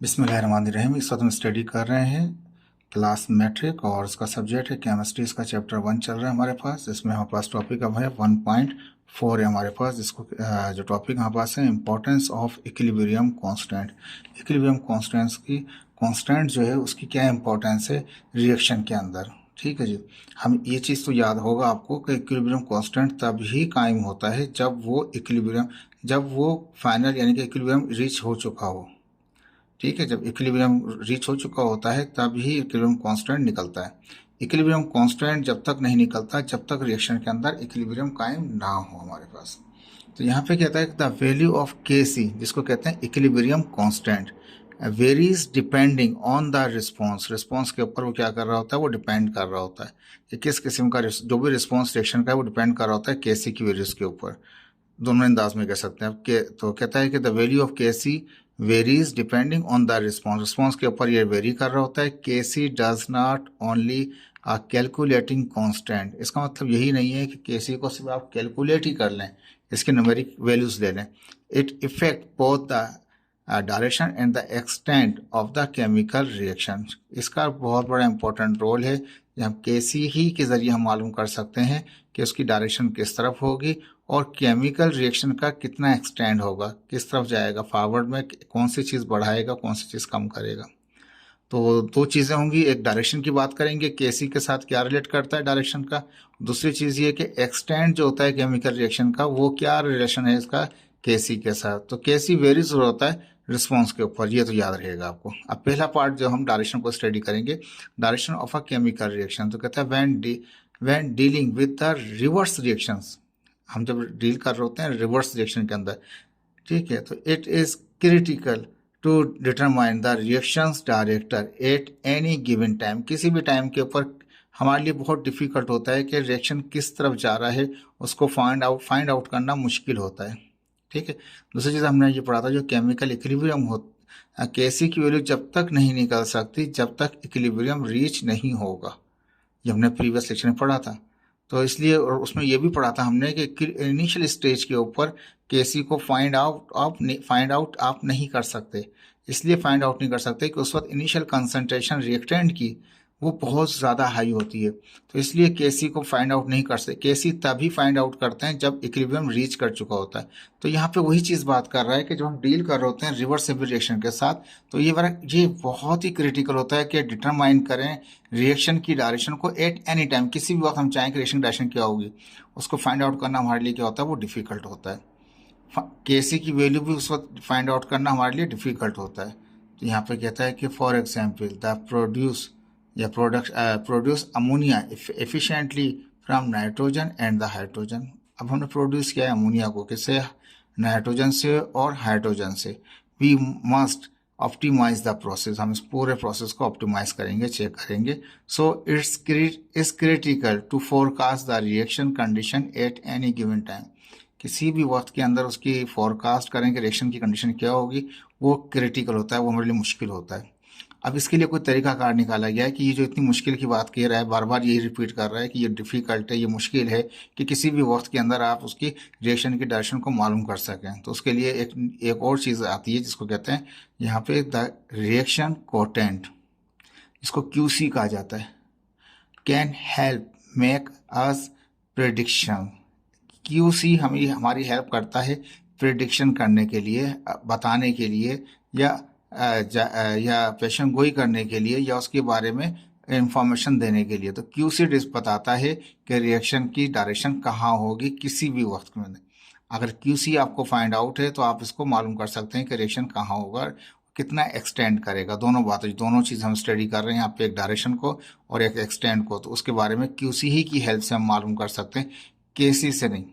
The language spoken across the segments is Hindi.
बिस्मिल्लाहिर्रहमानिर्रहीम। इस वक्त हम स्टडी कर रहे हैं क्लास मैट्रिक और उसका सब्जेक्ट है केमिस्ट्री। इसका चैप्टर 1 चल रहा है हमारे पास। इसमें हमारे पास टॉपिक अब है 1.4 है हमारे पास, जिसको जो टॉपिक हमारे पास है importance of equilibrium constant. Equilibrium constants की कांस्टेंट जो है उसकी क्या इंपॉर्टेंस है रिएक्शन के अंदर। ठीक है जी। हम ये चीज़ तो याद होगा आपको कि इक्विलिब्रियम कांस्टेंट तभी कायम होता है जब वो फाइनल यानी कि इक्विलिब्रियम रीच हो चुका हो। ठीक है, जब इक्विलिब्रियम रीच हो चुका होता है तब ही इक्विलिब्रियम कांस्टेंट निकलता है। इक्विलिब्रियम कांस्टेंट जब तक नहीं निकलता जब तक रिएक्शन के अंदर इक्विलिब्रियम कायम ना हो हमारे पास। तो यहाँ पे कहता है द वैल्यू ऑफ के सी, जिसको कहते हैं equilibrium constant, varies depending on the response. Response के ऊपर वो क्या कर रहा होता है, वो डिपेंड कर रहा होता है कि किस किस्म का जो भी रिस्पॉन्स रिएक्शन का है वो डिपेंड कर रहा होता है के सी की वैल्यूज के ऊपर। दोनों अंदाज में कह सकते हैं के। तो कहता है कि the value of K C varies depending on the response. Response के ऊपर ये वेरी कर रहा होता है। K C does not only calculating constant. इसका मतलब यही नहीं है कि के सी को सिर्फ आप कैलकुलेट ही कर लें, इसके न्यूमेरिक वैल्यूज ले लें। It effect both the direction and the extent of the chemical reaction. इसका बहुत बड़ा इंपॉर्टेंट रोल है। हम के सी ही के ज़रिए हम मालूम कर सकते हैं कि उसकी डायरेक्शन किस तरफ होगी और केमिकल रिएक्शन का कितना एक्सटेंड होगा, किस तरफ जाएगा, फॉरवर्ड में कौन सी चीज़ बढ़ाएगा, कौन सी चीज़ कम करेगा। तो दो चीज़ें होंगी, एक डायरेक्शन की बात करेंगे केसी के साथ क्या रिलेट करता है डायरेक्शन का। दूसरी चीज़ ये कि एक्सटेंड जो होता है केमिकल रिएक्शन का वो क्या रिलेशन है इसका केसी के साथ। तो केसी वेरी जरूर होता है रिस्पॉन्स के ऊपर, ये तो याद रहेगा आपको। अब पहला पार्ट जो हम डायरेक्शन को स्टडी करेंगे, direction of a chemical reaction. तो कहता है when dealing with the reverse reactions, हम जब डील कर रहे होते हैं रिवर्स रिएक्शन के अंदर, ठीक है, तो it is critical to determine the reactions direction at any given time. किसी भी टाइम के ऊपर हमारे लिए बहुत डिफिकल्ट होता है कि रिएक्शन किस तरफ जा रहा है, उसको फाइंड आउट करना मुश्किल होता है। ठीक है। दूसरी चीज़ हमने ये पढ़ा था जो केमिकल इक्विलिब्रियम हो, केसी की वैल्यू जब तक नहीं निकल सकती जब तक इक्विलिब्रियम रीच नहीं होगा। ये हमने प्रीवियस सेक्शन में पढ़ा था। तो इसलिए और उसमें यह भी पढ़ा था हमने कि इनिशियल स्टेज के ऊपर केसी को फाइंड आउट आप नहीं कर सकते। इसलिए फाइंड आउट नहीं कर सकते कि उस वक्त इनिशियल कंसंट्रेशन रिएक्टेंट की वो बहुत ज़्यादा हाई होती है। तो इसलिए केसी को फाइंड आउट नहीं कर सकते। केसी तभी फाइंड आउट करते हैं जब इक्विलिब्रियम रीच कर चुका होता है। तो यहाँ पे वही चीज़ बात कर रहा है कि जब हम डील कर रहे होते हैं रिवर्सिबल रिएक्शन के साथ, तो ये बहुत ही क्रिटिकल होता है कि डिटरमाइन करें रिएक्शन की डायरेक्शन को एट एनी टाइम। किसी भी वक्त हम चाहें कि रिएक्शन की डायरेक्शन क्या होगी, उसको फाइंड आउट करना हमारे लिए क्या होता है, वो डिफिकल्ट होता है। केसी की वैल्यू भी उस वक्त फाइंड आउट करना हमारे लिए डिफिकल्ट होता है। तो यहाँ पे कहता है कि for example the produce ammonia efficiently from nitrogen and the hydrogen. अब हमने प्रोड्यूस किया है अमोनिया को, किससे, नाइट्रोजन से और हाइड्रोजन से। We must optimise the process, हम इस पूरे प्रोसेस को ऑप्टिमाइज करेंगे, चेक करेंगे। So it's critical to forecast the reaction condition at any given time. किसी भी वक्त के अंदर उसकी फोरकास्ट करें कि रिएक्शन की कंडीशन क्या होगी, वो क्रिटिकल होता है, वो हमारे लिए मुश्किल होता है। अब इसके लिए कोई तरीकाकार निकाला गया है कि ये जो इतनी मुश्किल की बात कह रहा है, बार बार यही रिपीट कर रहा है कि ये डिफ़िकल्ट है, ये मुश्किल है कि किसी भी वक्त के अंदर आप उसकी रिएक्शन की डायरेक्शन को मालूम कर सकें। तो उसके लिए एक और चीज़ आती है जिसको कहते हैं यहाँ पे द रिएक्शन कोटेंट, इसको क्यूसी कहा जाता है। Can help make us prediction. QC हमारी हेल्प करता है प्रिडिक्शन करने के लिए, बताने के लिए, या पेशन गोई करने के लिए, या उसके बारे में इंफॉर्मेशन देने के लिए। तो क्यूसी बताता है कि रिएक्शन की डायरेक्शन कहाँ होगी किसी भी वक्त में। अगर क्यूसी आपको फाइंड आउट है तो आप इसको मालूम कर सकते हैं कि रिएक्शन कहाँ होगा, कितना एक्सटेंड करेगा। दोनों चीज़ हम स्टडी कर रहे हैं यहाँ पे, एक डायरेक्शन को और एक एक्सटेंड को। तो उसके बारे में क्यूसी ही की हेल्प से हम मालूम कर सकते हैं, केसी से नहीं।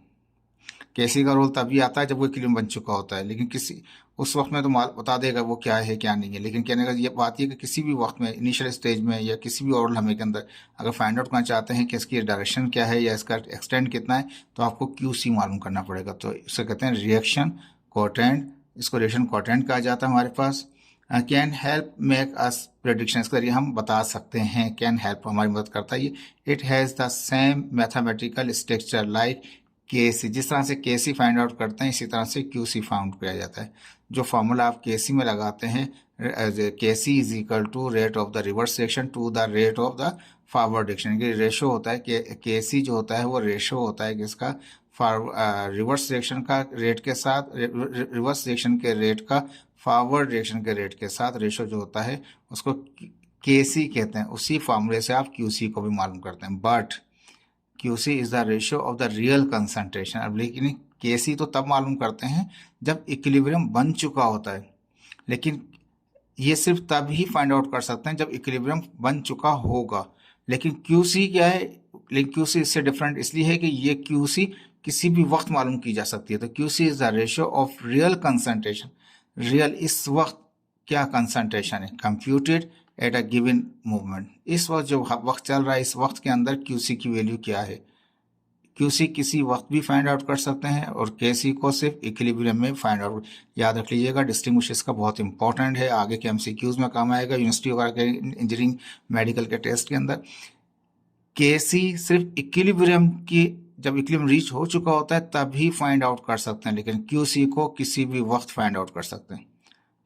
केसी का रोल तभी आता है जब वो इक्विलिब्रियम बन चुका होता है, लेकिन किसी उस वक्त में तो बता देगा वो क्या है क्या नहीं है। लेकिन कहने का ये बात है कि किसी भी वक्त में, इनिशियल स्टेज में या किसी भी और लम्हे के अंदर अगर फाइंड आउट करना चाहते हैं कि इसकी डायरेक्शन क्या है या इसका एक्सटेंड कितना है, तो आपको क्यूसी मालूम करना पड़ेगा। तो इसे कहते हैं रिएक्शन कोटेंट। इसको रिएक्शन कोटेंट कहा जाता है हमारे पास। Can help make us prediction, इसके जरिए हम बता सकते हैं। कैन हेल्प हमारी मदद करता है ये। It has the same mathematical structure like KC. जिस तरह से केसी फाइंड आउट करते हैं इसी तरह से क्यूसी फाउंड किया जाता है। जो फार्मूला आप केसी में लगाते हैं Kc is equal to rate of the reverse reaction to the rate of the forward reaction. ये रेशो होता है कि Kc जो होता है वो रेशो होता है किसका, रिवर्स रिएक्शन का रेट के साथ, रिवर्स रिएक्शन के रेट का फॉरवर्ड रिएक्शन के रेट के साथ रेशो जो होता है उसको Kc कहते हैं। उसी फॉर्मूले से आप Qc को भी मालूम करते हैं। But Qc is the ratio of the real concentration. अब लेकिन Kc तो तब मालूम करते हैं जब इक्विलिब्रियम बन चुका होता है, लेकिन ये सिर्फ तब ही फाइंड आउट कर सकते हैं जब इक्विलिब्रियम बन चुका होगा। लेकिन Qc क्या है, लेकिन Qc इससे डिफरेंट इसलिए है कि ये Qc किसी भी वक्त मालूम की जा सकती है। तो Qc is the ratio of real concentration. Real इस वक्त क्या कंसंट्रेशन है computed at a given movement. इस वक्त जो वक्त चल रहा है इस वक्त के अंदर Qc की वैल्यू क्या है। Qc किसी वक्त भी फाइंड आउट कर सकते हैं और Kc को सिर्फ इक्विलिब्रियम में फाइंड आउट। याद रख लीजिएगा, डिस्टिंग्विश इसका बहुत इंपॉर्टेंट है, आगे के MCQs में काम आएगा, यूनिवर्सिटी वगैरह के इंजीनियरिंग मेडिकल के टेस्ट के अंदर। Kc सिर्फ इक्विलिब्रियम की, जब इक्विलिब्रियम रीच हो चुका होता है तभी फाइंड आउट कर सकते हैं, लेकिन Qc को किसी भी वक्त फाइंड आउट कर सकते हैं।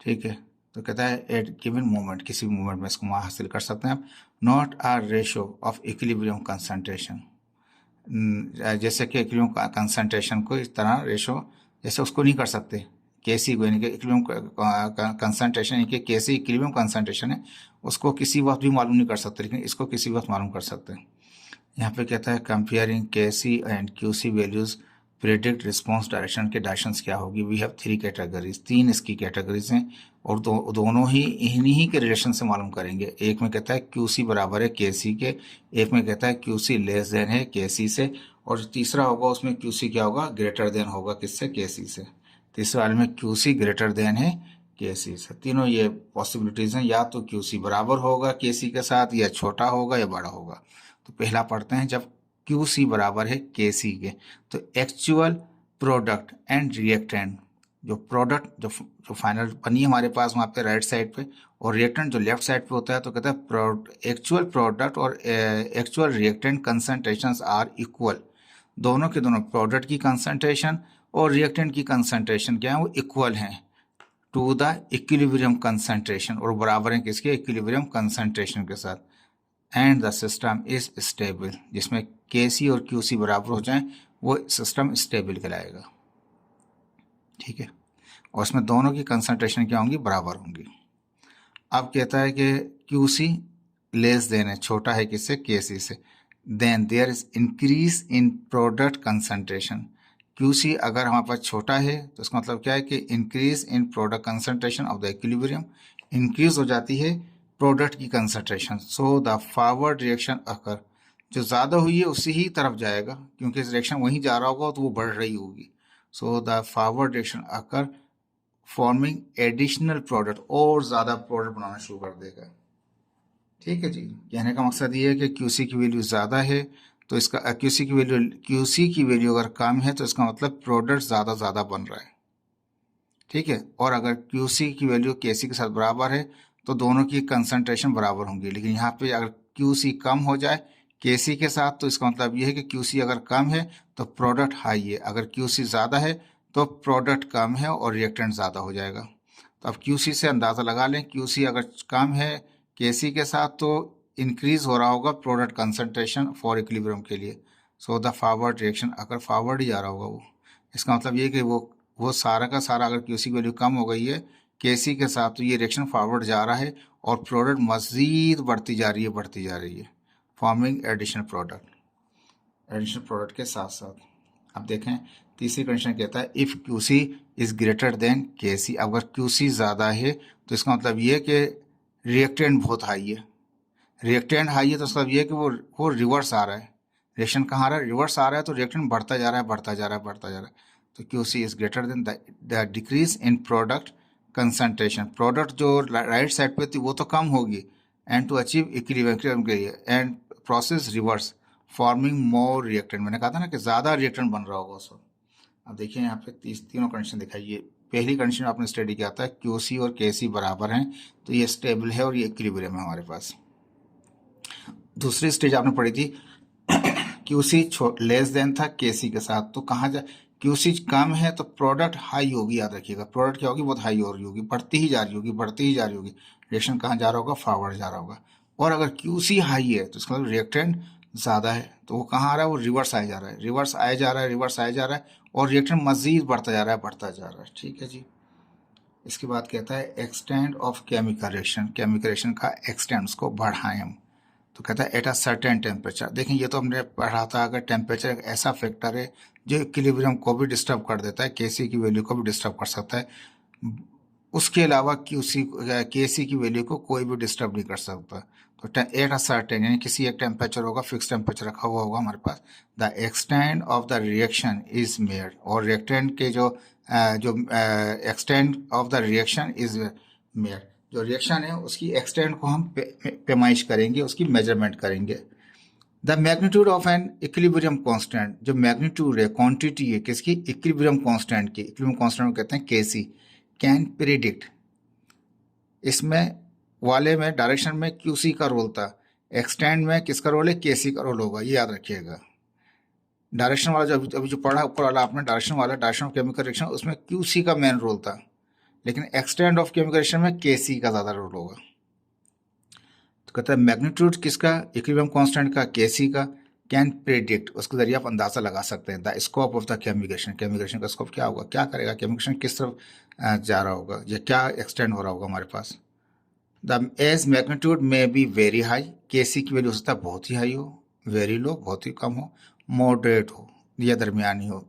ठीक है, तो कहता है एट गिवन मोमेंट, किसी भी मोमेंट में इसको हासिल कर सकते हैं आप। Not a ratio of equilibrium concentration, जैसे कि इक्विलिब्रियम कंसंट्रेशन को इस तरह रेशो जैसे उसको नहीं कर सकते। Kc को यानी कि इक्विलिब्रियम कंसंट्रेशन, यानी कि Kc इक्विलिब्रियम कंसंट्रेशन है, उसको किसी वक्त भी मालूम नहीं कर सकते, लेकिन इसको किसी वक्त मालूम कर सकते हैं। यहाँ पे कहता है comparing Kc and Qc values predict response direction के डायरेक्शंस क्या होगी। वी हैव 3 कैटेगरीज, 3 इसकी कैटेगरीज हैं और दोनों ही इन्हीं के रिलेशन से मालूम करेंगे। एक में कहता है Qc बराबर है Kc के, एक में कहता है Qc लेस देन है Kc से, और तीसरा होगा उसमें Qc क्या होगा, ग्रेटर देन होगा किससे, Kc से। तीसरे वाले में Qc ग्रेटर देन है Kc से। तीनों ये पॉसिबिलिटीज हैं, या तो Qc बराबर होगा Kc के साथ, या छोटा होगा या बड़ा होगा। तो पहला पढ़ते हैं, जब Qc बराबर है Kc के तो एक्चुअल प्रोडक्ट एंड रिएक्टेंट, जो प्रोडक्ट जो फाइनल बनी है हमारे पास वहाँ पे राइट साइड पे, और रिएक्टेंट जो लेफ्ट साइड पे होता है, तो कहता है एक्चुअल प्रोडक्ट और actual reactant concentrations are equal. दोनों के दोनों प्रोडक्ट की कंसंट्रेशन और रिएक्टेंट की कंसंट्रेशन क्या है, वो इक्वल हैं टू द इक्विलिब्रियम कंसंट्रेशन, और बराबर हैं किसके, इक्विलिब्रियम कंसंट्रेशन के साथ। And the system is stable, जिसमें Kc और Qc बराबर हो जाएं वो सिस्टम स्टेबल कहलाएगा। ठीक है, और उसमें दोनों की कंसंट्रेशन क्या होंगी, बराबर होंगी। अब कहता है कि Qc लेस देन है, छोटा है किससे, Kc से। Then there is increase in product concentration. Qc अगर हमारे पास छोटा है तो इसका मतलब क्या है कि increase in product concentration of the equilibrium, increase हो जाती है प्रोडक्ट की concentration. So the forward reaction अकर, जो ज़्यादा हुई है उसी ही तरफ जाएगा, क्योंकि रिएक्शन वहीं जा रहा होगा तो वो बढ़ रही होगी। सो the forward reaction occur forming additional product, और ज़्यादा प्रोडक्ट बनाना शुरू कर देगा। ठीक है जी, कहने का मकसद ये है कि Qc की वैल्यू ज़्यादा है तो इसका Qc की वैल्यू अगर कम है तो इसका मतलब प्रोडक्ट ज़्यादा बन रहा है। ठीक है, और अगर Qc की वैल्यू Kc के साथ बराबर है तो दोनों की कंसंट्रेशन बराबर होंगी। लेकिन यहाँ पे अगर Qc कम हो जाए Kc के साथ तो इसका मतलब ये है कि Qc अगर कम है तो प्रोडक्ट हाई है, अगर Qc ज़्यादा है तो प्रोडक्ट कम है और रिएक्टेंट ज़्यादा हो जाएगा। तो अब Qc से अंदाज़ा लगा लें, Qc अगर कम है Kc के साथ तो इंक्रीज हो रहा होगा प्रोडक्ट कंसंट्रेशन फॉर इक्विलिब्रियम के लिए। सो द फॉरवर्ड रिएक्शन अगर फॉरवर्ड ही जा रहा होगा वो, इसका मतलब ये कि वो सारा का सारा अगर Qc की वैल्यू कम हो गई है Kc के साथ तो ये रिएक्शन फॉरवर्ड जा रहा है और प्रोडक्ट मज़ीद बढ़ती जा रही है फॉर्मिंग एडिशनल प्रोडक्ट के साथ साथ। अब देखें तीसरी कंडीशन कहता है if Qc is greater than Kc। अगर Qc ज़्यादा है तो इसका मतलब ये है कि रिएक्टेंट बहुत हाई है। रिएक्टेंट हाई है तो इसका मतलब ये है कि वो रिवर्स आ रहा है, रिएक्शन कहाँ आ रहा है, रिवर्स आ रहा है, तो रिएक्टेंट बढ़ता जा रहा है। तो Qc is greater than the decrease in product concentration. Product जो राइट साइड पे थी वो तो कम होगी, एंड टू अचीव इक्विलिब्रियम के लिए and process reverse forming more reactant. मैंने कहा था ना कि ज़्यादा रिएक्टेंट बन रहा होगा उस वक्त। अब देखिए यहाँ पे तीनों कंडीशन दिखाइए। पहली कंडीशन आपने स्टडी किया था Qc और Kc बराबर हैं तो ये स्टेबल है और ये इक्विलिब्रियम है हमारे पास। दूसरी स्टेज आपने पढ़ी थी Qc लेस देन था Kc के साथ, तो कहाँ जा क्यूसी कम है तो प्रोडक्ट हाई होगी, याद रखिएगा। प्रोडक्ट क्या होगी, बहुत हाई हो रही होगी, बढ़ती ही जा रही होगी, बढ़ती ही जा रही होगी। रिएक्शन कहाँ जा रहा होगा, फॉरवर्ड जा रहा होगा। और अगर क्यूसी हाई है तो इसका मतलब रिएक्टेंट ज़्यादा है, तो वो कहाँ आ रहा है, वो रिवर्स आया जा रहा है, रिवर्स आया जा रहा है, रिवर्स आया जा रहा है, और रिएक्टेंट मजीद बढ़ता जा रहा है, बढ़ता जा रहा है। ठीक है जी। इसके बाद कहता है extend of chemical reaction, chemical reaction का एक्सटेंड, उसको बढ़ाएं हम। तो कहता है एट अ सर्टेन टेम्परेचर। देखें ये तो हमने पढ़ा था, अगर टेम्परेचर एक ऐसा फैक्टर है जो इक्विलिब्रियम को भी डिस्टर्ब कर देता है, केसी की वैल्यू को भी डिस्टर्ब कर सकता है, उसके अलावा क्यूसी केसी की वैल्यू को कोई भी डिस्टर्ब नहीं कर सकता। तो एट अ सर्टेन यानी किसी एक टेम्परेचर होगा, फिक्स टेम्परेचर रखा हुआ होगा हमारे पास। The extend of the reaction is made, और रिएक्टेंट के जो extend of the reaction is made, जो रिएक्शन है उसकी एक्सटेंड को हम पैमाइश करेंगे, उसकी मेजरमेंट करेंगे। The magnitude of an equilibrium constant, जो मैग्नीट्यूड है, क्वांटिटी है किसकी, इक्विलिब्रियम कांस्टेंट की, इक्विलिब्रियम कांस्टेंट को कहते हैं केसी, कैन प्रिडिक्ट। इसमें वाले में डायरेक्शन में क्यूसी का रोल था, एक्सटेंड में किसका रोल है, केसी का रोल होगा, ये याद रखिएगा। डायरेक्शन वाला जो अभी जो पढ़ा ऊपर वाला आपने, डायरेक्शन वाला, डायरेक्शन ऑफ केमिकल रिएक्शन, उसमें क्यूसी का मेन रोल था, लेकिन एक्सटेंड ऑफ केमिकल रिएक्शन में केसी का ज़्यादा रोल होगा। तो कहता है मैग्नीट्यूड किसका, इक्विलिब्रियम कांस्टेंट का, केसी का, कैन प्रेडिक्ट, उसके जरिए आप अंदाजा लगा सकते हैं। The scope of the chemical reaction का स्कोप क्या होगा, क्या करेगा, केमिकल किस तरफ जा रहा होगा, या क्या एक्सटेंड हो रहा होगा हमारे पास। द एज मैग्नीट्यूड में बी वेरी हाई, केसी की वैल्यू हो सकता है बहुत ही हाई हो, वेरी लो बहुत ही कम हो, मॉडरेट हो या दरमियानी हो,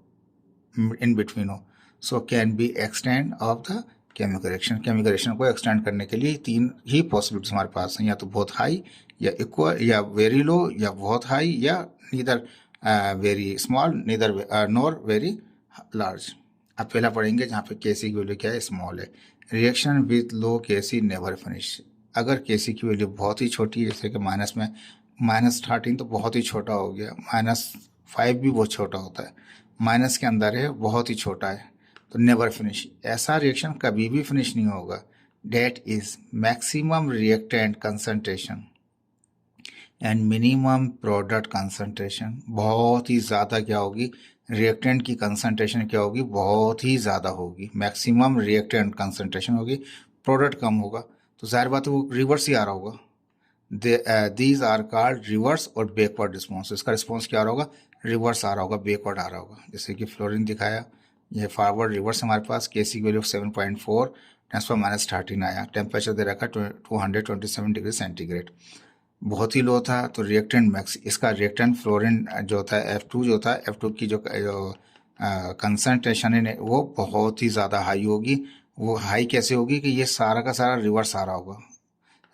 इन बिटवीन हो। So can be extend of the chemical reaction, chemical reaction को एक्सटेंड करने के लिए तीन ही पॉसिबिलिटीज हमारे पास हैं, या तो बहुत हाई, या इक्वल, या वेरी लो, या बहुत हाई, या neither very small, neither nor very large. अब पहला पढ़ेंगे जहाँ पे केसी की वैल्यू क्या है, स्मॉल है। Reaction with low KC never finish, अगर केसी की वैल्यू बहुत ही छोटी है, जैसे कि माइनस में -13 तो बहुत ही छोटा हो गया, -5 भी बहुत छोटा होता है, माइनस के अंदर है बहुत ही छोटा है, तो नेवर फिनिश, ऐसा रिएक्शन कभी भी फिनिश नहीं होगा। That is maximum reactant concentration and minimum product concentration, बहुत ही ज़्यादा क्या होगी, रिएक्टेंट की कंसंट्रेशन क्या होगी, बहुत ही ज़्यादा होगी, मैक्सिमम रिएक्टेंट कंसंट्रेशन होगी, प्रोडक्ट कम होगा, तो जाहिर बात है वो रिवर्स ही आ रहा होगा। दीज आर कॉल्ड रिवर्स और बैकवर्ड रिस्पॉन्स, इसका रिस्पॉन्स क्या आ रहा होगा, रिवर्स आ रहा होगा, बैकवर्ड आ रहा होगा। जैसे कि फ्लोरीन दिखाया, ये फॉरवर्ड रिवर्स हमारे पास, केसी की वैल्यू 7.4 10⁻13 आया, टेम्परेचर दे रखा 227 डिग्री सेंटीग्रेड, बहुत ही लो था, तो रिएक्टेंट मैक्स, इसका रिएक्टेंट फ्लोरीन जो था F2 जो था, F2 की जो कंसनट्रेशन है वो बहुत ही ज़्यादा हाई होगी। वो हाई कैसे होगी कि ये सारा का सारा रिवर्स आ रहा होगा,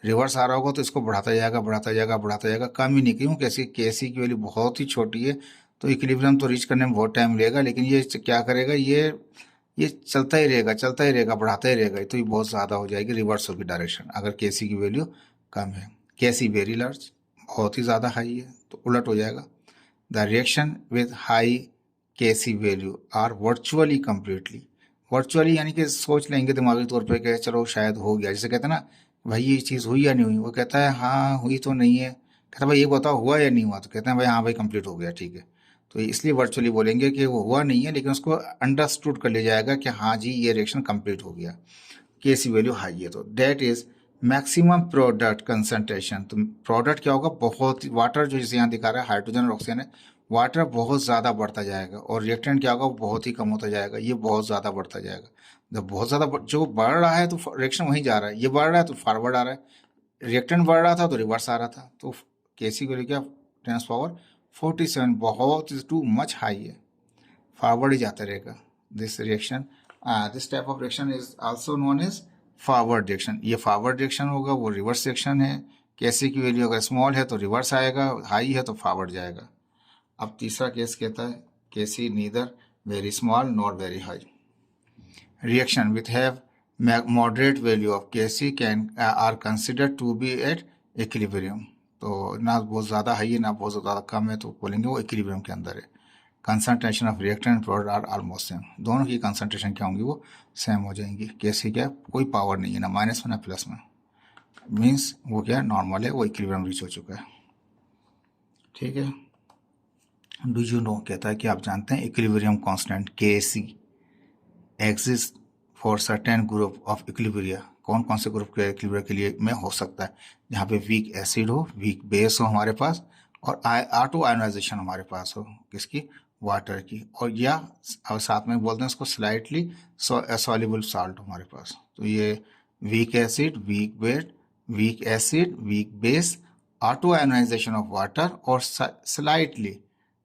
रिवर्स आ रहा होगा तो इसको बढ़ाता जाएगा, बढ़ाता जाएगा, बढ़ाता जाएगा, कम ही नहीं, क्यों, कैसे केसी की वैल्यू बहुत ही छोटी है, तो इक्विलिब्रियम तो रीच करने में बहुत टाइम लगेगा, लेकिन ये क्या करेगा, ये चलता ही रहेगा, चलता ही रहेगा, बढ़ाता ही रहेगा, तो ये बहुत ज़्यादा हो जाएगी, रिवर्स होगी डायरेक्शन अगर केसी की वैल्यू कम है। केसी वेरी लार्ज, बहुत ही ज़्यादा हाई है, तो उलट हो जाएगा। The reaction with high KC value are virtually completely, virtually यानी कि सोच लेंगे दिमागी तौर पे कि चलो शायद हो गया, जैसे कहते हैं ना भाई ये चीज़ हुई या नहीं हुई, वो कहता है हाँ हुई तो नहीं है, कहता है भाई ये बताओ हुआ या नहीं हुआ, तो कहते हैं भाई हाँ भाई कंप्लीट हो गया, ठीक है। तो इसलिए वर्चुअली बोलेंगे कि वो हुआ नहीं है, लेकिन उसको अंडरस्टूड कर लिया जाएगा कि हाँ जी ये रिएक्शन कंप्लीट हो गया, केसी वैल्यू हाई है, तो that is maximum product concentration. तो प्रोडक्ट क्या होगा, बहुत, वाटर जो जैसे यहाँ दिखा रहा है हाइड्रोजन और ऑक्सीजन है, वाटर बहुत ज़्यादा बढ़ता जाएगा, और रिएक्टेंट क्या होगा, वो बहुत ही कम होता जाएगा, ये बहुत ज़्यादा बढ़ता जाएगा। जब बहुत ज़्यादा जो बढ़ रहा है तो रिएक्शन वहीं जा रहा है, ये बढ़ रहा है तो फॉरवर्ड आ रहा है, रिएक्टेंट बढ़ रहा था तो रिवर्स आ रहा था, तो केसी को क्या 10⁻47, बहुत टू मच हाई है, फॉरवर्ड ही जाता रहेगा। This reaction, this type of reaction is also known as forward reaction, ये फॉरवर्ड रिएक्शन होगा, वो रिवर्स रिएक्शन है। केसी की वैल्यू अगर स्मॉल है तो रिवर्स आएगा, हाई है तो फॉरवर्ड जाएगा। अब तीसरा केस कहता है KC neither very small nor very high, reaction with have moderate value of Kc can are considered to be at equilibrium, तो ना बहुत ज़्यादा हाई है ना बहुत ज़्यादा कम है, तो बोलेंगे वो इक्विलिब्रियम के अंदर है। Concentration of reactant and product are almost same, दोनों की कंसंट्रेशन क्या होंगी, वो सेम हो जाएंगी। Kc क्या, कोई पावर नहीं है, ना माइनस में ना प्लस में, मीन्स वो क्या नॉर्मल है, वो इक्विलिब्रियम रीच हो चुका है, ठीक है। डू यू नो कहता है कि आप जानते हैं equilibrium constant K C exist for certain group of equilibria, कौन कौन से ग्रुप के इक्विलिब्रिया के लिए में हो सकता है, जहाँ पे वीक एसिड हो, वीक बेस हो हमारे पास, और ऑटो आयोनाइजेशन हमारे पास हो किसकी, वाटर की, और या और साथ में बोलते हैं उसको स्लाइटली सॉल्युबल साल्ट हमारे पास। तो ये weak acid, weak base, weak acid, weak base, auto ionisation of water और स्लाइटली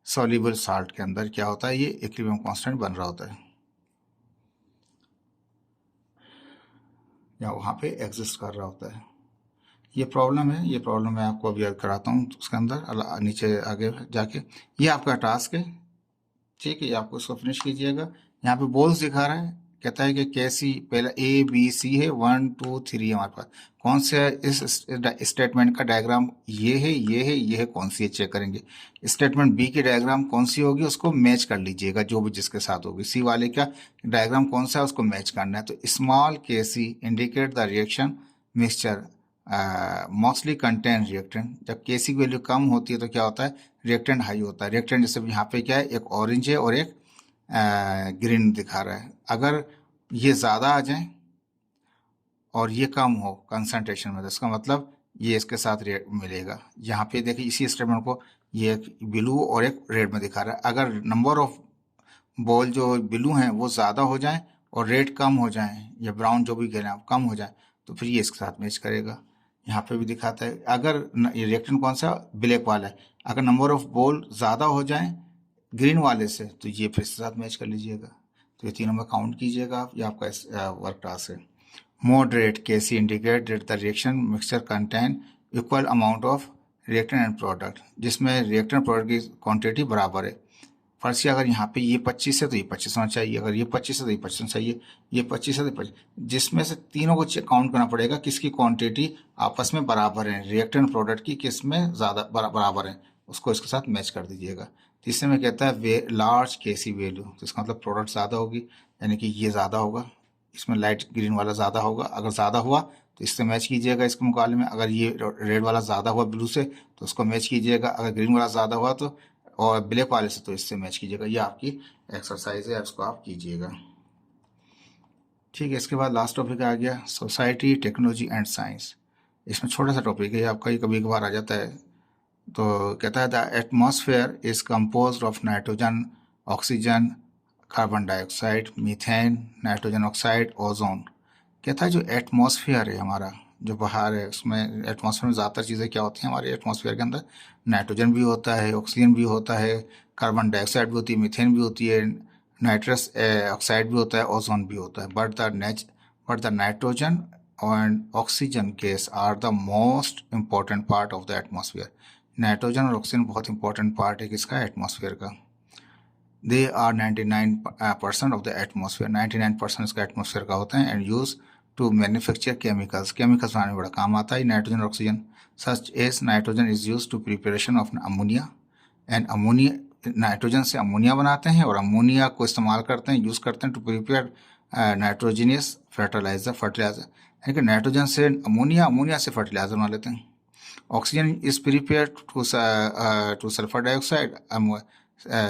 सॉल्युबल साल्ट के अंदर क्या होता है, ये इक्विलिब्रियम कांस्टेंट बन रहा होता है या वहाँ पे एग्जिस्ट कर रहा होता है। ये प्रॉब्लम है, ये प्रॉब्लम मैं आपको अभी याद कराता हूँ उसके अंदर नीचे आगे जाके। ये आपका टास्क है, ठीक है, ये आपको इसको फिनिश कीजिएगा। यहाँ पे बोल्स दिखा रहा है, कहता है कि कैसी, पहला ए बी सी है, 1 2 3 हमारे पास, कौन से है इस स्टेटमेंट का डायग्राम, ये है, ये है, ये है, कौन सी है चेक करेंगे। स्टेटमेंट बी की डायग्राम कौन सी होगी उसको मैच कर लीजिएगा, जो भी जिसके साथ होगी। सी वाले का डायग्राम कौन सा है उसको मैच करना है। तो small K C indicate the reaction mixture mostly contain reactant. जब के सी की वैल्यू कम होती है तो क्या होता है, रिएक्टेंट हाई होता है। रिएक्टेंट जैसे यहाँ पे क्या है, एक ऑरेंज है और एक ग्रीन दिखा रहा है। अगर ये ज़्यादा आ जाए और ये कम हो कंसंट्रेशन में, तो इसका मतलब ये इसके साथ रेड मिलेगा। यहाँ पे देखिए इसी स्टेटमेंट को ये एक ब्लू और एक रेड में दिखा रहा है। अगर नंबर ऑफ बॉल जो ब्लू हैं वो ज़्यादा हो जाए और रेड कम हो जाए या ब्राउन जो भी कह रहे हैं कम हो जाए, तो फिर ये इसके साथ मैच करेगा। यहाँ पे भी दिखाता है। अगर ये रिएक्टेंट कौन सा, ब्लैक वाला है, अगर नंबर ऑफ बॉल ज़्यादा हो जाए ग्रीन वाले से, तो ये फिर इसके साथ मैच कर लीजिएगा। तो ये तीनों में काउंट कीजिएगा आप, ये आपका वर्क टास्क है। Moderate Kc indicate that the reaction mixture contain equal amount of reactant and product, जिसमें reactant product की क्वांटिटी बराबर है। फर्स्ट से अगर यहाँ पे ये 25 है तो ये 25 होना चाहिए, अगर ये 25 है तो ये 25 होना चाहिए, ये 25 है तो 25, जिसमें से तीनों को काउंट करना पड़ेगा किसकी क्वांटिटी आपस में बराबर है, रिएक्टेंट प्रोडक्ट की किस में ज़्यादा बराबर है, उसको इसके साथ मैच कर दीजिएगा। तीसरे में कहता है लार्ज केसी वैल्यू, तो इसका मतलब प्रोडक्ट ज़्यादा होगी, यानी कि ये ज़्यादा होगा, इसमें लाइट ग्रीन वाला ज़्यादा होगा। अगर ज़्यादा हुआ तो इससे मैच कीजिएगा इसके मुकाबले में। अगर ये रेड वाला ज़्यादा हुआ ब्लू से तो उसको मैच कीजिएगा। अगर ग्रीन वाला ज़्यादा हुआ तो और ब्लैक वाले से तो इससे मैच कीजिएगा। ये आपकी एक्सरसाइज है, इसको आप कीजिएगा, ठीक है। इसके बाद लास्ट टॉपिक आ गया सोसाइटी, टेक्नोलॉजी एंड साइंस। इसमें छोटा सा टॉपिक है आपका, ये कभी कभार आ जाता है। तो कहता है the atmosphere is compose of nitrogen, oxygen, carbon dioxide, methane, nitrogen oxide, ozone. कहता है जो एटमॉस्फेयर है हमारा, जो बाहर है, उसमें एटमॉस्फेयर में ज़्यादातर चीज़ें क्या होती हैं हमारे एटमॉस्फेयर के अंदर, नाइट्रोजन भी होता है, ऑक्सीजन भी होता है, कार्बन डाइऑक्साइड भी होती है, मीथेन भी होती है, नाइट्रस ऑक्साइड भी होता है, ओजोन भी होता है। But the nitrogen and oxygen gas are the most important part of the atmosphere. Nitrogen और ऑक्सीजन बहुत इंपॉर्टेंट पार्ट है किसका, एटमॉस्फेयर का। They are 99% of the atmosphere, 99% इसका एटमॉस्फेयर का होता है। And use to manufacture chemicals, chemicals बनाने में बड़ा काम आता है नाइट्रोजन और oxygen. Such as nitrogen is use to preparation of ammonia and ammonia, nitrogen से अमोनिया बनाते हैं और अमोनिया को इस्तेमाल करते हैं, यूज़ करते हैं टू प्रिपेयर नाइट्रोजीनियस फर्टिलाइजर, यानी कि नाइट्रोजन से अमोनिया, अमोनिया से फर्टिलाइजर बना लेते हैं। Oxygen is prepare two sulphur dioxide,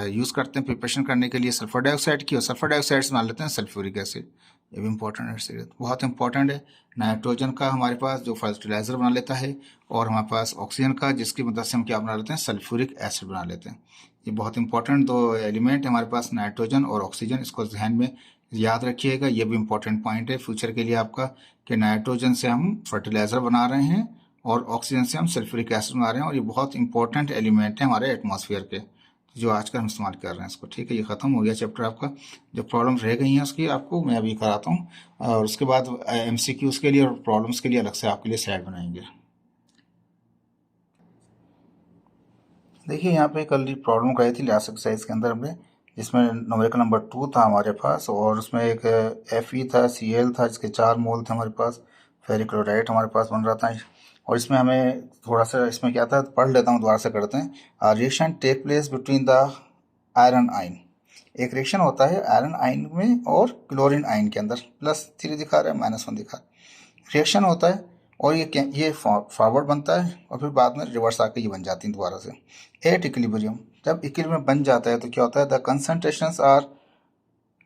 use करते हैं प्रिपरेशन करने के लिए सल्फर डाइऑक्साइड की, और सल्फर डाइऑक्साइड से बना लेते हैं सल्फ्यूरिक एसिड। ये भी इंपॉर्टेंट एसिड, बहुत इंपॉर्टेंट है। नाइट्रोजन का हमारे पास जो फर्टिलाइजर बना लेता है, और हमारे पास ऑक्सीजन का जिसकी मदद से हम क्या बना लेते हैं, सल्फ्यूरिक एसिड बना लेते हैं। ये बहुत इंपॉर्टेंट दो एलिमेंट है हमारे पास, नाइट्रोजन और ऑक्सीजन, इसको ध्यान में याद रखिएगा। ये भी इंपॉर्टेंट पॉइंट है फ्यूचर के लिए आपका, कि नाइट्रोजन से हम फर्टिलाइजर बना रहे हैं और ऑक्सीजन से हम सल्फ्यूरिक एसिड बना रहे हैं, और ये बहुत इंपॉर्टेंट एलिमेंट है हमारे एटमॉस्फेयर के, जो आजकल हम इस्तेमाल कर रहे हैं इसको, ठीक है। ये ख़त्म हो गया चैप्टर आपका। जो प्रॉब्लम रह गई हैं उसकी आपको मैं अभी कराता हूँ, और उसके बाद MCQs के लिए और प्रॉब्लम्स के लिए अलग से आपके लिए स्लाइड बनाएंगे। देखिए यहाँ पे कल प्रॉब्लम कराई थी लास्ट एक्सरसाइज के अंदर हमने, जिसमें न्यूमेरिकल नंबर 2 था हमारे पास, और उसमें एक Fe था, Cl था, जिसके 4 मोल थे हमारे पास, फेरिक क्लोराइड हमारे पास बन रहा था। और इसमें हमें थोड़ा सा, इसमें क्या था, पढ़ लेता हूँ दोबारा से करते हैं। Reaction take place between the iron ion, एक रिएक्शन होता है आयरन आइन में और क्लोरीन आइन के अंदर, +3 दिखा रहा है, -1 दिखा रहा है, रिएक्शन होता है और ये फॉरवर्ड बनता है और फिर बाद में रिवर्स आके ये बन जाती है दोबारा से। एट इक्विलिब्रियम, जब इक्विलिब्रियम बन जाता है तो क्या होता है, the concentrations are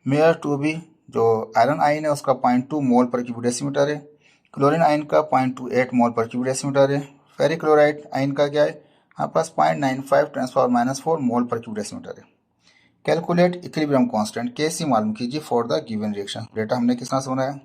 measured to be, जो आयरन आयन है उसका 0.2 मोल पर क्यूबिक डेसीमीटर है, क्लोरीन आयन का 0.28 मोल पर क्यूबिक डेसीमीटर है, फेरिक क्लोराइड आयन का क्या है हमारे पास 0.95 10⁻⁴ मोल पर क्यूबिक डेसीमीटर है। कैलकुलेट इक्विलिब्रियम कांस्टेंट Kc मालूम कीजिए for the given reaction. Data हमने किस तरह से बनाया,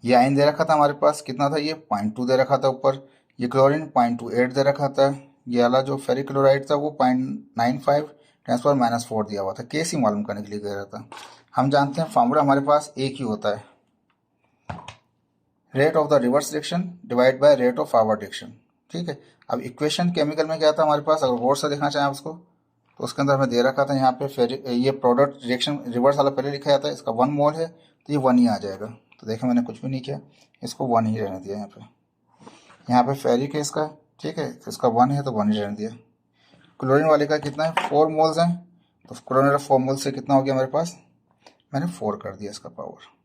ये आयन दे रखा था हमारे पास, कितना था ये 0.2 दे रखा था ऊपर, ये क्लोरीन 0.28 दे रखा था, ये वाला जो फेरिक क्लोराइड था वो 0.95 10⁻⁴ दिया हुआ था। Kc मालूम करने के लिए दे रहा था। हम जानते हैं फार्मूला हमारे पास एक ही होता है, rate of the reverse reaction divide by rate of forward reaction. ठीक है, अब इक्वेशन केमिकल में क्या था हमारे पास, अगर गौर से देखना चाहें उसको तो उसके अंदर हमें दे रखा था यहाँ पे ये प्रोडक्ट रिएक्शन रिवर्स वाला पहले लिखा जाता है, इसका 1 मोल है तो ये 1 ही आ जाएगा। तो देखें मैंने कुछ भी नहीं किया, इसको 1 ही रहने दिया यहाँ पे फेरिक है इसका, ठीक है, तो इसका 1 है तो 1 ही रहने दिया। क्लोरीन वाले का कितना है 4 मोल्स हैं, तो क्लोरीन का 4 मोल से कितना हो गया हमारे पास, मैंने 4 कर दिया इसका पावर।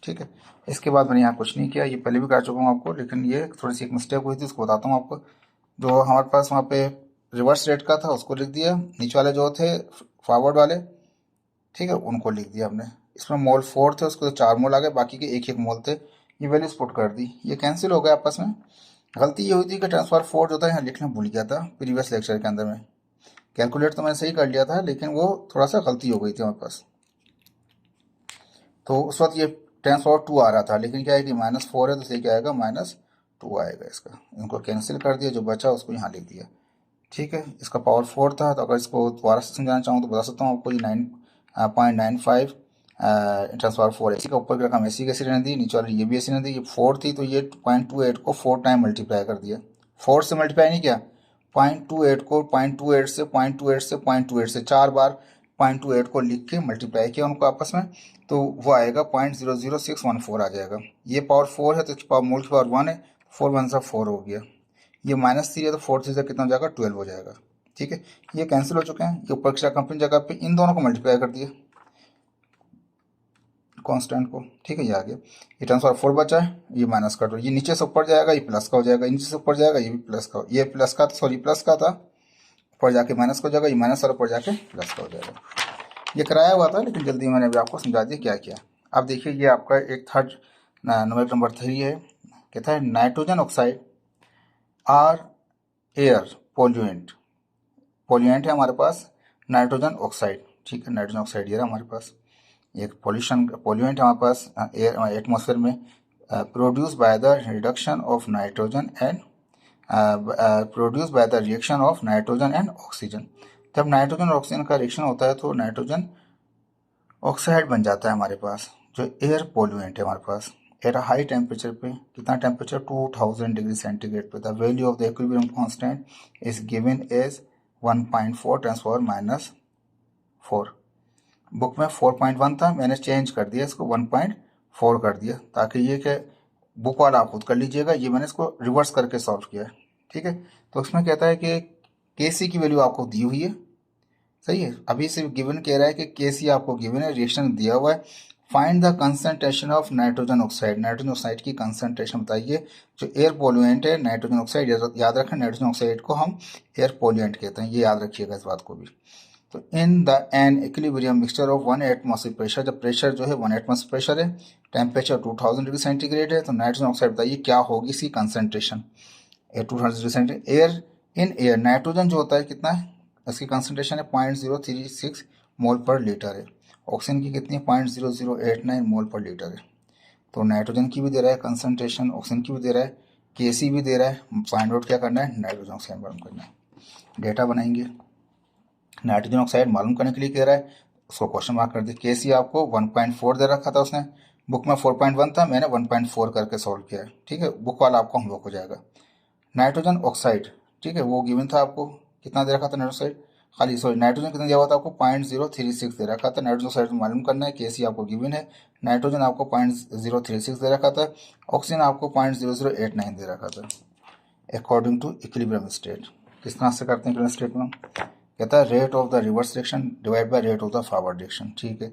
ठीक है, इसके बाद मैंने यहाँ कुछ नहीं किया, ये पहले भी कर चुका हूँ आपको, लेकिन ये थोड़ी सी एक मिस्टेक हुई थी उसको बताता हूँ आपको। जो हमारे पास वहाँ पे रिवर्स रेट का था उसको लिख दिया, नीचे वाले जो थे फॉरवर्ड वाले, ठीक है, उनको लिख दिया हमने। इसमें मोल 4 थे, उसको 4 मोल आ गए, बाकी के एक मोल थे, ये वैल्यूज पुट कर दी, ये कैंसिल हो गए आपस में। गलती ये हुई थी कि ट्रांसफर 4 जो था यहाँ लिखना भूल गया था प्रीवियस लेक्चर के अंदर में, कैलकुलेट तो मैंने सही कर लिया था लेकिन वो थोड़ा सा गलती हो गई थी हमारे पास। तो उस वक्त ये ट्रांसफर 2 आ रहा था, लेकिन क्या है कि -4 है तो सही क्या आएगा -2 आएगा इसका। इनको कैंसिल कर दिया, जो बचा उसको यहाँ लिख दिया। ठीक है, इसका पावर 4 था, तो अगर इसको दोबारा से समझाना चाहूँ तो बता सकता हूँ आपको, ये 9.95 ट्रांसफर 4 इसी का ऊपर की रकम ऐसी कैसी रहने दी, नीचे वाली ये भी ऐसी रहने दी, ये 4 थी तो ये 0.28 को 4 टाइम मल्टीप्लाई कर दिया, 4 से मल्टीप्लाई नहीं किया, 0.28 को 0.28 से 0.28 से 0.28 से 4 बार 0.28 को लिख के मल्टीप्लाई किया उनको आपस में, तो वो आएगा 0.00614 आ जाएगा। ये पावर 4 है तो मोल की पावर 1 है, 4 1 सा 4 हो गया, ये -3 है तो 4 3 से कितना हो जाएगा 12 हो जाएगा। ठीक है, ये कैंसिल हो चुके हैं, ये ऊपर की कंपनी जगह पे इन दोनों को मल्टीप्लाई कर दिया कांस्टेंट को। ठीक है, ये आ गया, ये ट्रांसफर 4 बचा है, ये माइनस कर दो, ये नीचे से ऊपर जाएगा, ये प्लस का हो जाएगा, नीचे से ऊपर जाएगा, ये भी प्लस का, ये प्लस का सॉरी प्लस का था, ऊपर जाके माइनस का हो जाएगा, ये माइनस और ऊपर जाके प्लस का हो जाएगा। ये कराया हुआ था लेकिन जल्दी मैंने अभी आपको समझा दिया क्या किया। अब देखिए ये आपका एक थर्ड नंबर 3 है, कहता है नाइट्रोजन ऑक्साइड आर एयर पोल्यूएंट, पोल्यूएंट है हमारे पास नाइट्रोजन ऑक्साइड। ठीक है, नाइट्रोजन ऑक्साइड ये रहा हमारे पास, एक पोल्यूएंट है हमारे पास एयर एटमॉस्फेयर में, produce by the reduction of nitrogen and produce by the reaction of nitrogen and oxygen. जब नाइट्रोजन और ऑक्सीजन का रिएक्शन होता है तो नाइट्रोजन ऑक्साइड बन जाता है हमारे पास, जो एयर पोल्यूएंट है हमारे पास एट हाई टेम्परेचर पे, कितना टेम्परेचर 2000 डिग्री सेंटीग्रेड पे। The value of the equilibrium constant is given as 1.4 10⁻⁴। Book में 4.1 था, मैंने चेंज कर दिया इसको 1.4 कर दिया, ताकि ये कि बुक वाला आप खुद कर लीजिएगा, ये मैंने इसको रिवर्स करके सॉल्व किया है। ठीक है, तो उसमें कहता है कि Kc की वैल्यू आपको दी हुई है, सही है, अभी से गिवन कह रहा है कि Kc आपको गिवन है, रिएक्शन दिया हुआ है, find the concentration of nitrogen oxide, nitrogen oxide की कंसंट्रेशन बताइए। जो एयर पोल्यूएंट है नाइट्रोजन ऑक्साइड, याद रखें नाइट्रोजन ऑक्साइड को हम एयर पोल्यूएंट कहते हैं, ये याद रखिएगा इस बात को भी। तो in the an equilibrium mixture of 1 atmosphere pressure, जब प्रेशर जो है 1 एटमॉस्फेयर प्रेशर है, टेम्परेचर 2000 डिग्री सेंटीग्रेड है, तो नाइट्रोजन ऑक्साइड बताइए क्या होगी इसकी concentration 2000 degree centigrade. Air in air nitrogen जो होता है कितना है, इसकी कंसंट्रेशन है 0.036 मोल पर लीटर है, ऑक्सीजन की कितनी है 0.0089 मोल पर लीटर है। तो नाइट्रोजन की भी दे रहा है कंसंट्रेशन, ऑक्सीजन की भी दे रहा है, Kc भी दे रहा है, फाइंड आउट क्या करना है, नाइट्रोजन ऑक्साइड मालूम करना है। डेटा बनाएंगे, नाइट्रोजन ऑक्साइड मालूम करने के लिए कह रहा है, उसको क्वेश्चन मार्क कर दिया। Kc आपको 1.4 दे रखा था उसने, बुक में 4.1 था, मैंने 1.4 करके सॉल्व किया है। ठीक है, बुक वाला आपको होमवर्क हो जाएगा। नाइट्रोजन ऑक्साइड, ठीक है, वो गिवन था आपको, कितना दे रखा था नाइट्रोजन खाली सॉरी नाइट्रोजन कितना दिया हुआ था आपको 0.036 दे रखा था। नाइट्रोजन ऑक्साइड मालूम करना है, Kc आपको गिवन है, नाइट्रोजन आपको 0.036 दे रखा था, ऑक्सीजन आपको 0.0089 दे रखा था, अकॉर्डिंग टू इक्विलिब्रियम स्टेट। किस तरह से करते हैं इक्विलिब्रियम स्टेट में, कहता है rate of the reverse reaction divide by rate of the forward reaction. ठीक है,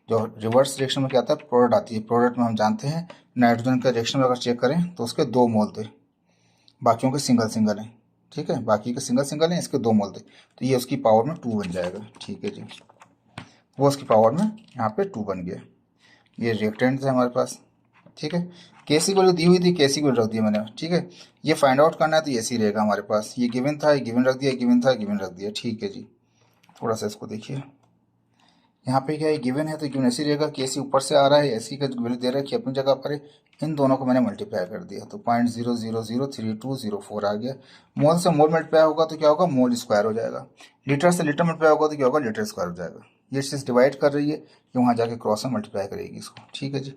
जो रिवर्स रिएक्शन में क्या आता है, प्रोडक्ट आती है। प्रोडक्ट में हम जानते हैं नाइट्रोजन का रिएक्शन में अगर चेक करें तो उसके 2 मोल थे, बाकियों के सिंगल सिंगल हैं। ठीक है, बाकी के सिंगल सिंगल हैं, इसके 2 मोल थे, तो ये उसकी पावर में 2 बन जाएगा। ठीक है जी, वो उसकी पावर में यहाँ पे 2 बन गया। ये रिएक्टेंट है हमारे पास। ठीक है, केसी वैल्यू दी हुई थी, केसी वैल्यू रख दिया मैंने। ठीक है, ये फाइंड आउट करना है तो ऐसे ही रहेगा हमारे पास। ये गिवन था, ये गिवन रख दिया, गिवन था, गिवन रख दिया। ठीक है जी, थोड़ा सा इसको देखिए, यहाँ पे क्या है, गिवन है तो गिवन ऐसे ही रहेगा। केसी ऊपर से आ रहा है, ऐसी का वैल्यू दे रखी है अपनी जगह पर, इन दोनों को मैंने मल्टीप्लाई कर दिया तो 0.0003204 आ गया। मोल से मोल मल्टीप्लाई होगा तो क्या होगा, मोल स्क्वायर हो जाएगा। लीटर से लीटर मल्टीप्लाई होगा तो क्या होगा, लीटर स्क्वायर हो जाएगा। ये चीज़ डिवाइड कर रही है, ये वहाँ जाके क्रॉस में मल्टीप्लाई करेगी इसको। ठीक है जी,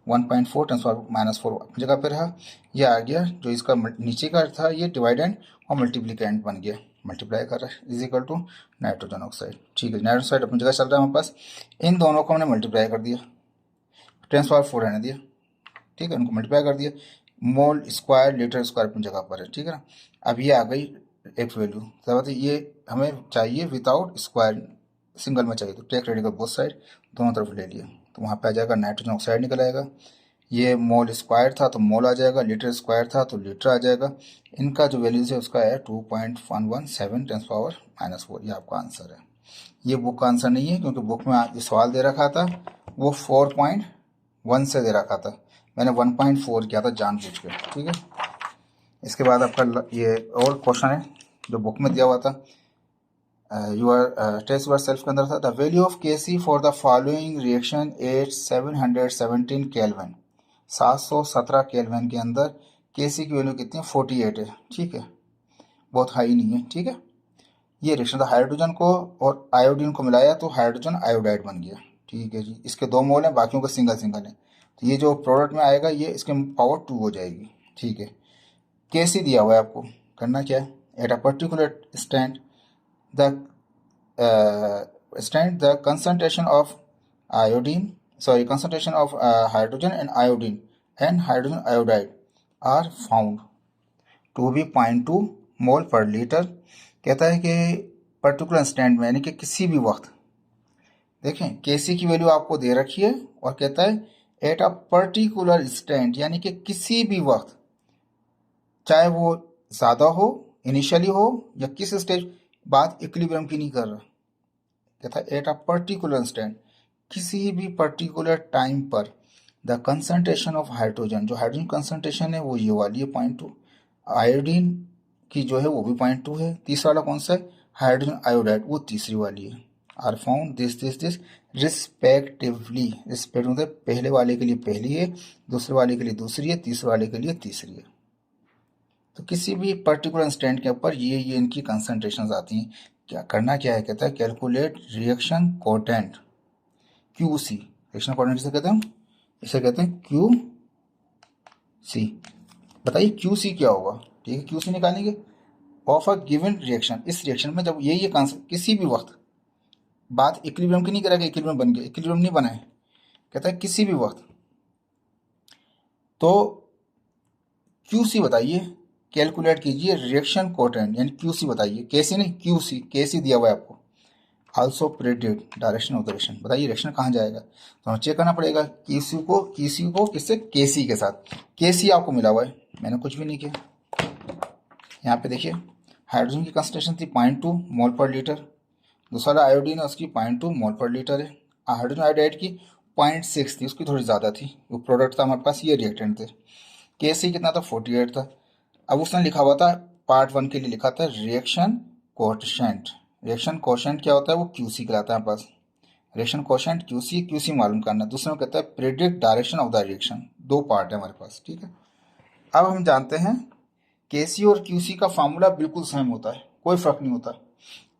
1.4 10⁻⁴ अपनी जगह पर रहा। ये आ गया जो इसका नीचे का था, ये डिवाइडेंड और मल्टीप्लिकेंट बन गया, मल्टीप्लाई कर रहा है, is equal to nitrogen oxide. ठीक है, नाइट्रोजन ऑक्साइड अपनी जगह चल रहा है हमारे पास। इन दोनों को हमने मल्टीप्लाई कर दिया, 10⁻⁴ रहने दिया। ठीक है, उनको मल्टीप्लाई कर दिया, मोल स्क्वायर लीटर स्क्वायर अपनी जगह पर है। ठीक है ना, अब ये आ गई एक वैल्यू, तो ये हमें चाहिए विदाउट स्क्वायर, सिंगल में चाहिए, तो टेक रेडिकल बोथ साइड, दोनों तरफ ले लिया, तो वहाँ पे आ जाएगा नाइट्रोजन ऑक्साइड निकल आएगा। ये मोल स्क्वायर था तो मोल आ जाएगा, लीटर स्क्वायर था तो लीटर आ जाएगा। इनका जो वैल्यूज है उसका है 2.117 10⁻⁴ ये आपका आंसर है। ये बुक का आंसर नहीं है, क्योंकि बुक में जो सवाल दे रखा था वो 4.1 से दे रखा था, मैंने 1.4 किया था जानबूझ के। ठीक है, इसके बाद आपका ये और क्वेश्चन है जो बुक में दिया हुआ था, टेस्ट यूर सेल्फ के अंदर था। The value of KC for the following reaction at 717 kelvin, 717 kelvin के अंदर केसी की वैल्यू कितनी है, 48 है। ठीक है, बहुत हाई नहीं है। ठीक है, ये रिएक्शन था, हाइड्रोजन को और आयोडीन को मिलाया तो हाइड्रोजन आयोडाइड बन गया। ठीक है जी, इसके 2 मोल हैं, बाकियों के सिंगल सिंगल हैं, तो ये जो प्रोडक्ट में आएगा ये इसके पावर 2 हो जाएगी। ठीक है, केसी दिया हुआ है, आपको करना क्या है, at a particular stand the concentration of concentration of hydrogen and iodine and hydrogen iodide are found to be 0.2 mole पर लीटर। कहता है कि पर्टिकुलर स्टैंड में, यानी कि किसी भी वक्त, देखें केसी की वैल्यू आपको दे रखी है और कहता है एट अ पर्टिकुलर स्टैंड, यानी कि किसी भी वक्त, चाहे वो ज़्यादा हो, इनिशियली हो, या किस स्टेज, बात इक्विलिब्रियम की नहीं कर रहा, कहता है एट अ पर्टिकुलर स्टैंड, किसी भी पर्टिकुलर टाइम पर, द कंसंट्रेशन ऑफ हाइड्रोजन, जो हाइड्रोजन कंसंट्रेशन है वो ये वाली है 0.2, आयोडीन की जो है वो भी 0.2 है, तीसरा वाला कौन सा है, हाइड्रोजन आयोडाइड, वो तीसरी वाली है, are found this respectively. Respect मतलब पहले वाले के लिए पहली है, दूसरे वाले के लिए दूसरी है, तीसरे वाले के लिए तीसरी है। तो किसी भी पर्टिकुलर स्टैंड के ऊपर ये इनकी कंसंट्रेशन आती हैं। क्या करना क्या है, कहता है calculate reaction quotient QC। Reaction quotient किसे कहते हैं, इसे कहते हैं QC। बताइए QC क्या होगा। ठीक है, QC निकालेंगे ऑफ अ गिवन रिएक्शन। इस रिएक्शन में जब ये किसी भी वक्त, बात इक्विलिब्रियम की नहीं करेगा, इक्विलिब्रियम बन गया, इक्विलिब्रियम नहीं बना है, कहता है किसी भी वक्त, तो QC बताइए, कैलकुलेट कीजिए रिएक्शन कोटेंट, यानी QC बताइए, केसी नहीं, QC, केसी दिया हुआ है आपको। Also predict direction of the reaction, बताइए रिएक्शन कहाँ जाएगा, तो हमें चेक करना पड़ेगा QC को किससे, केसी के साथ। केसी आपको मिला हुआ है, मैंने कुछ भी नहीं किया। यहाँ पे देखिए हाइड्रोजन की कंसंट्रेशन थी 0.2 मोल पर लीटर, दूसरा आयोडीन है उसकी 0.2 मोल पर लीटर है, हाइड्रोजन आयोडाइड की 0.6 थी, उसकी थोड़ी ज़्यादा थी, वो प्रोडक्ट था हमारे पास, ये रिएक्टेंट थे। केसी कितना था, 48 था। अब उसने लिखा हुआ था पार्ट 1 के लिए लिखा था रिएक्शन कोएफिशिएंट। रिएक्शन कोएफिशिएंट क्या होता है, वो QC कहलाता है हमारे पास। रिएक्शन कोएफिशिएंट QC मालूम करना। दूसरे में कहता है predict direction of the reaction. 2 part है हमारे पास। ठीक है, अब हम जानते हैं KC और QC का फार्मूला बिल्कुल सेम होता है, कोई फर्क नहीं होता।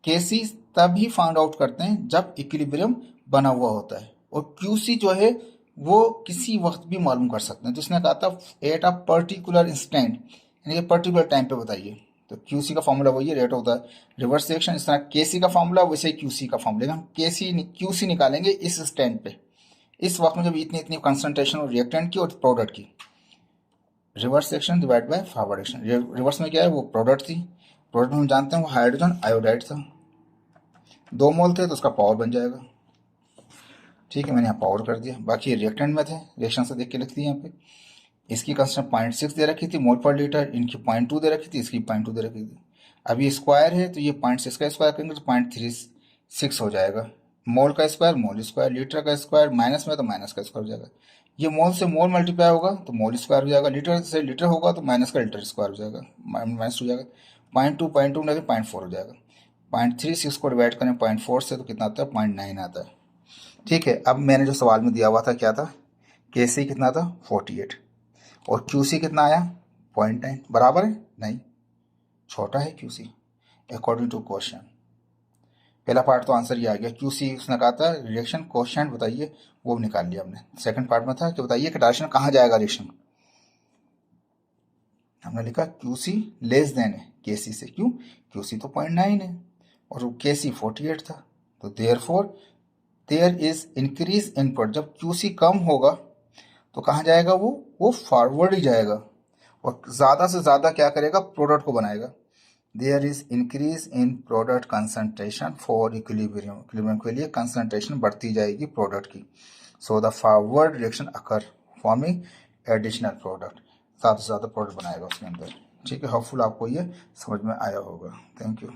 KC तभी फाइंड आउट करते हैं जब इक्विलिब्रियम बना हुआ होता है, और QC जो है वो किसी वक्त भी मालूम कर सकते हैं। तो इसने कहा था एट अ पर्टिकुलर इंस्टेंट, यानी कि पर्टिकुलर टाइम पे बताइए। तो QC का फॉर्मूला वही है, rate of the reverse reaction. इस तरह KC का फॉर्मूला वैसे ही QC का फॉर्मूला, हम QC निकालेंगे इस स्टैंड पे, इस वक्त में जब इतनी इतनी कंसंट्रेशन और रिएक्टेंट की और प्रोडक्ट की। Reverse reaction divide by forward reaction, reverse में क्या है, वो प्रोडक्ट थी, प्रोडक्ट में हम जानते हैं वो हाइड्रोजन आयोडाइड था। 2 मोल थे तो उसका पावर बन जाएगा। ठीक है, मैंने यहाँ पावर कर दिया। बाकी रिएक्टेंट में थे, रिएक्शन से देख के लिख दिया यहाँ पे। इसकी कंस्टेंट 0.6 दे रखी थी मोल पर लीटर, इनकी 0.2 दे रखी थी, इसकी 0.2 दे रखी थी। अभी स्क्वायर है तो ये 0.6 का स्क्वायर करेंगे तो 0.36 हो जाएगा। मोल का स्क्वायर मोल स्क्वायर, लीटर का स्क्वायर माइनस में तो माइनस का स्क्वायर हो जाएगा। ये मोल से मोल मल्टीप्लाई होगा तो मोल स्क्वायर हो जाएगा, लीटर से लीटर होगा तो माइनस का लीटर स्क्वायर हो जाएगा, माइनस हो जाएगा। 0.2 लगे 0.4 हो जाएगा। 0.36 को डिवाइड करें 0.4 से तो कितना आता है, 0.9 आता है। ठीक है, अब मैंने जो सवाल में दिया हुआ था क्या था, के सी कितना था 48 और क्यू सी कितना आया 0.9, बराबर है नहीं, छोटा है Q C according to question. पहला पार्ट तो आंसर ये आ गया, क्यू सी उसने कहा था रिएक्शन कोएफिशिएंट बताइए, वो निकाल लिया हमने। सेकंड पार्ट में था कि बताइए कि डायरेक्शन कहाँ जाएगा रिएक्शन, हमने लिखा क्यू सी लेस देन है के सी से, क्यों, क्यू सी तो 0.9 है और के सी 48 था, तो there is increase in product. जब क्यू सी कम होगा तो कहाँ जाएगा वो फॉरवर्ड ही जाएगा और ज़्यादा से ज़्यादा क्या करेगा, प्रोडक्ट को बनाएगा। There is increase in product concentration for equilibrium, equilibrium के लिए कंसंट्रेशन बढ़ती जाएगी प्रोडक्ट की। So the forward reaction occur forming additional product, ज़्यादा से ज़्यादा प्रोडक्ट बनाएगा उसके अंदर। ठीक है, होपफुल आपको ये समझ में आया होगा। Thank you.